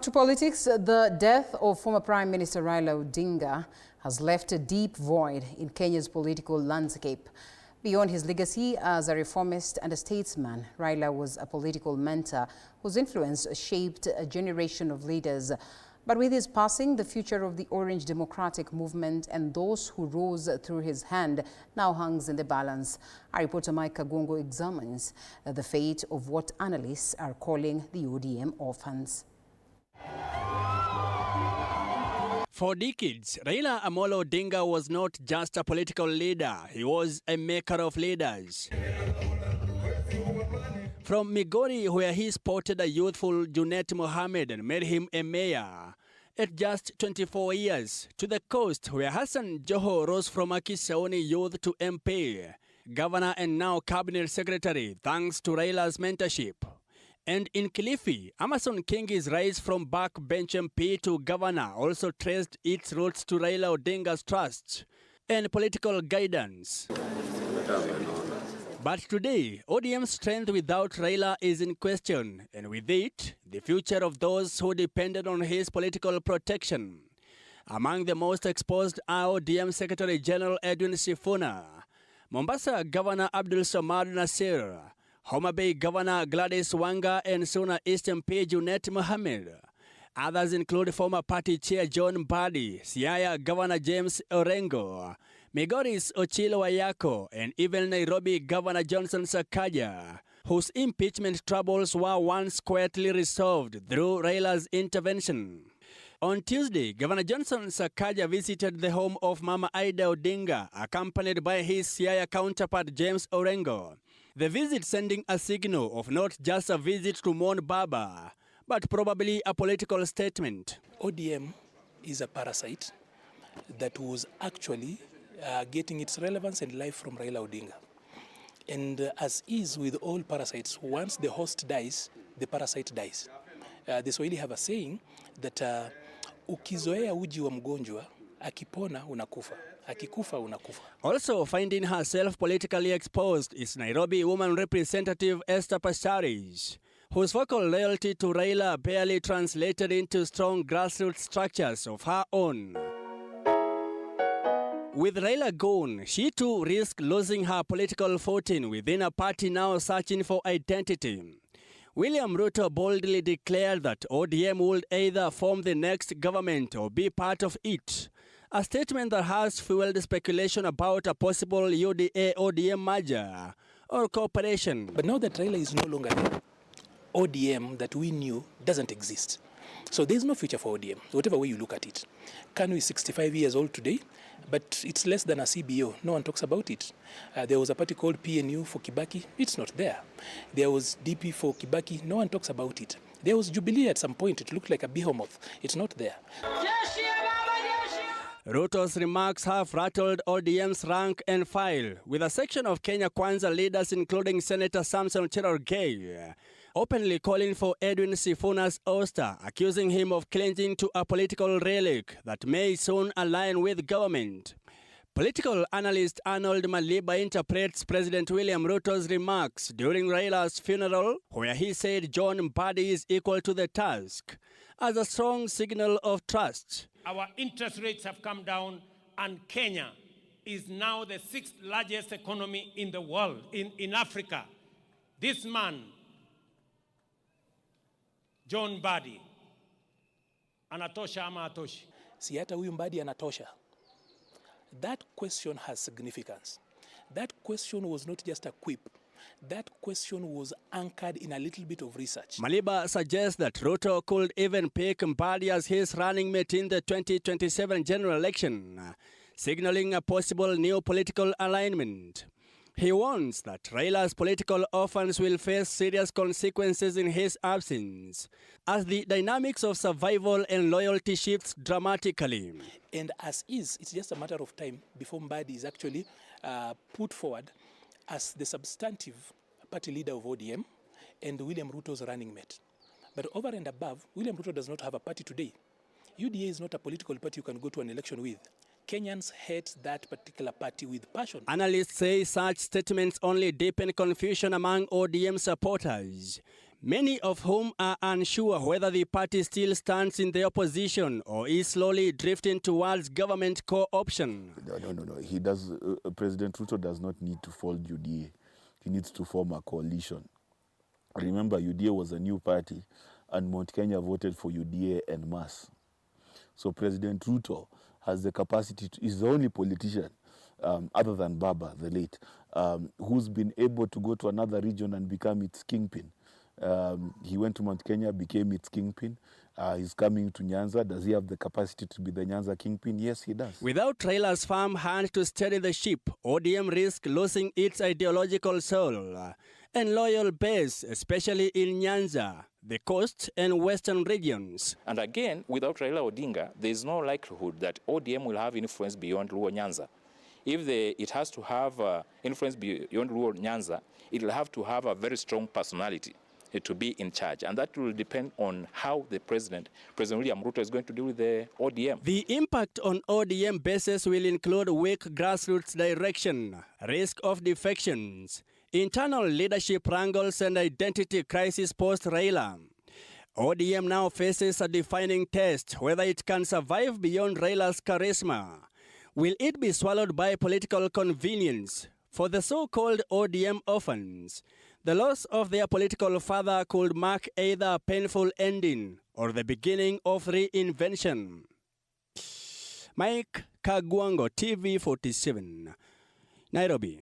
To politics, the death of former Prime Minister Raila Odinga has left a deep void in Kenya's political landscape. Beyond his legacy as a reformist and a statesman, Raila was a political mentor whose influence shaped a generation of leaders. But with his passing, the future of the Orange Democratic Movement and those who rose through his hand now hangs in the balance. Our reporter Mike Kagongo examines the fate of what analysts are calling the ODM Orphans. For decades, Raila Amolo Odinga was not just a political leader, he was a maker of leaders. From Migori, where he spotted a youthful Junet Mohammed and made him a mayor at just 24 years, to the coast, where Hassan Joho rose from a Kisauni youth to MP, governor and now cabinet secretary, thanks to Raila's mentorship. And in Kilifi, Amason Kingi's rise from backbench MP to governor also traced its roots to Raila Odinga's trust and political guidance. But today, ODM's strength without Raila is in question, and with it, the future of those who depended on his political protection. Among the most exposed are ODM Secretary General Edwin Sifuna, Mombasa Governor Abdul Samad Nasir, Homa Bay Governor Gladys Wanga, and Suna East MP Junet Mohammed. Others include former party chair John Mbadi, Siaya Governor James Orengo, Migori's Ochilo Ayako, and even Nairobi Governor Johnson Sakaja, whose impeachment troubles were once quietly resolved through Raila's intervention. On Tuesday, Governor Johnson Sakaja visited the home of Mama Ida Odinga, accompanied by his Siaya counterpart James Orengo. The visit sending a signal of not just a visit to mourn Baba, but probably a political statement. ODM is a parasite that was actually getting its relevance and life from Raila Odinga. And as is with all parasites, once the host dies, the parasite dies. The Swahili have a saying that ukizoea uji wa mgonjwa, akipona unakufa. Akikufa unakufa. Also finding herself politically exposed is Nairobi woman representative Esther Passaris, whose vocal loyalty to Raila barely translated into strong grassroots structures of her own. With Raila gone, she too risked losing her political footing within a party now searching for identity. William Ruto boldly declared that ODM would either form the next government or be part of it, a statement that has fueled speculation about a possible UDA-ODM merger or cooperation. But now that Raila is no longer there, ODM that we knew doesn't exist. So there's no future for ODM, whatever way you look at it. Kanu is 65 years old today, but it's less than a CBO. No one talks about it. There was a party called PNU for Kibaki. It's not there. There was DP for Kibaki. No one talks about it. There was Jubilee at some point. It looked like a behemoth. It's not there. Ruto's remarks have rattled ODM's rank and file, with a section of Kenya Kwanza leaders, including Senator Samson Cherargei, openly calling for Edwin Sifuna's ouster, accusing him of clinging to a political relic that may soon align with government. Political analyst Arnold Maliba interprets President William Ruto's remarks during Raila's funeral, where he said John Mbadi is equal to the task, as a strong signal of trust. Our interest rates have come down, and Kenya is now the 6th largest economy in the world, in Africa. This man, John Mbadi, anatosha ama atoshi? Si hata huyu Mbadi anatosha. That question has significance. That question was not just a quip. That question was anchored in a little bit of research. Maliba suggests that Ruto could even pick Mbadi as his running mate in the 2027 general election, signaling a possible new political alignment. He warns that Raila's political orphans will face serious consequences in his absence, as the dynamics of survival and loyalty shifts dramatically. And as is, it's just a matter of time before Mbadi is actually put forward as the substantive party leader of ODM and William Ruto's running mate. But over and above, William Ruto does not have a party today. UDA is not a political party you can go to an election with. Kenyans hate that particular party with passion. Analysts say such statements only deepen confusion among ODM supporters. many of whom are unsure whether the party still stands in the opposition or is slowly drifting towards government co-option. No. He does. President Ruto does not need to fold UDA. He needs to form a coalition. Remember, UDA was a new party, and Mount Kenya voted for UDA en masse. So President Ruto has the capacity to, is the only politician, other than BAMBA, the late, who's been able to go to another region and become its kingpin. He went to Mount Kenya, became its kingpin. He's coming to Nyanza. Does he have the capacity to be the Nyanza kingpin? Yes, he does. Without Raila's firm hand to steady the ship, ODM risks losing its ideological soul and loyal base, especially in Nyanza, the coast and western regions. And again, without Raila Odinga, there is no likelihood that ODM will have influence beyond Luo Nyanza. If it has to have influence beyond Luo Nyanza, it will have to have a very strong personality to be in charge. And that will depend on how the President William Ruto, is going to deal with the ODM. The impact on ODM bases will include weak grassroots direction, risk of defections, internal leadership wrangles, and identity crisis post-Raila. ODM now faces a defining test whether it can survive beyond Raila's charisma. Will it be swallowed by political convenience? For the so-called ODM orphans, the loss of their political father could mark either a painful ending or the beginning of reinvention. Mike Kagwango, TV 47, Nairobi.